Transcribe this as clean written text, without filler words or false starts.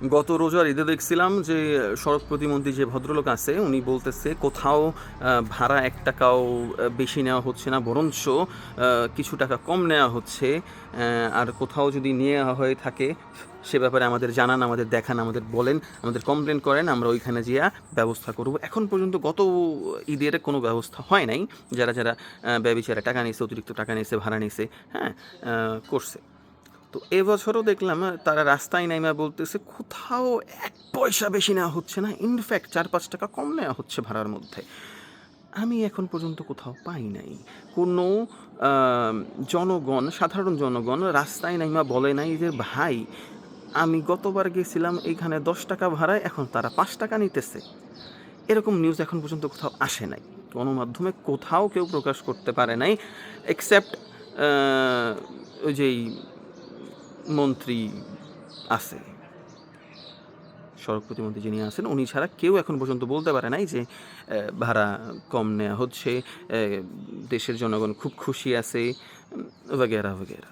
গত রোজার ঈদে দেখছিলাম যে সড়ক প্রতিমন্ত্রী যে ভদ্রলোক আছে উনি বলতেছে কোথাও ভাড়া 1 টাকাও বেশি নেওয়া হচ্ছে না, বরঞ্চ কিছু টাকা কম নেওয়া হচ্ছে। আর কোথাও যদি নেওয়া হয়ে থাকে সে ব্যাপারে আমাদের জানান, আমাদের দেখান, আমাদের বলেন, আমাদের কমপ্লেন করেন, আমরা ওইখানে যেয়ে ব্যবস্থা করব। এখন পর্যন্ত গত ঈদের কোনো ব্যবস্থা হয় নাই। যারা যারা ব্যভিচারে টাকা নিয়েছে, অতিরিক্ত টাকা নিয়েছে, ভাড়া নিয়েছে, হ্যাঁ, করছে। তো এবছরও দেখলাম তারা রাস্তায় নাইমা বলতেছে কোথাও 1 পয়সা বেশি নেওয়া হচ্ছে না, ইনফ্যাক্ট 4-5 টাকা কম নেওয়া হচ্ছে ভাড়ার মধ্যে। আমি এখন পর্যন্ত কোথাও পাই নাই কোনো জনগণ, সাধারণ জনগণ রাস্তায় নাইমা বলে নাই যে ভাই আমি গতবার গেছিলাম এইখানে 10 টাকা ভাড়ায়, এখন তারা 5 টাকা নিতেছে। এরকম নিউজ এখন পর্যন্ত কোথাও আসে নাই, গণমাধ্যমে কোথাও কেউ প্রকাশ করতে পারে নাই, এক্সেপ্ট ওই যেই মন্ত্রী আছে, সড়ক প্রতিমন্ত্রী যিনি আছেন উনি ছাড়া কেউ এখন পর্যন্ত বলতে পারে নাই যে ভাড়া কম নেওয়া হচ্ছে, দেশের জনগণ খুব খুশি আছে, বগেরা বগেরা।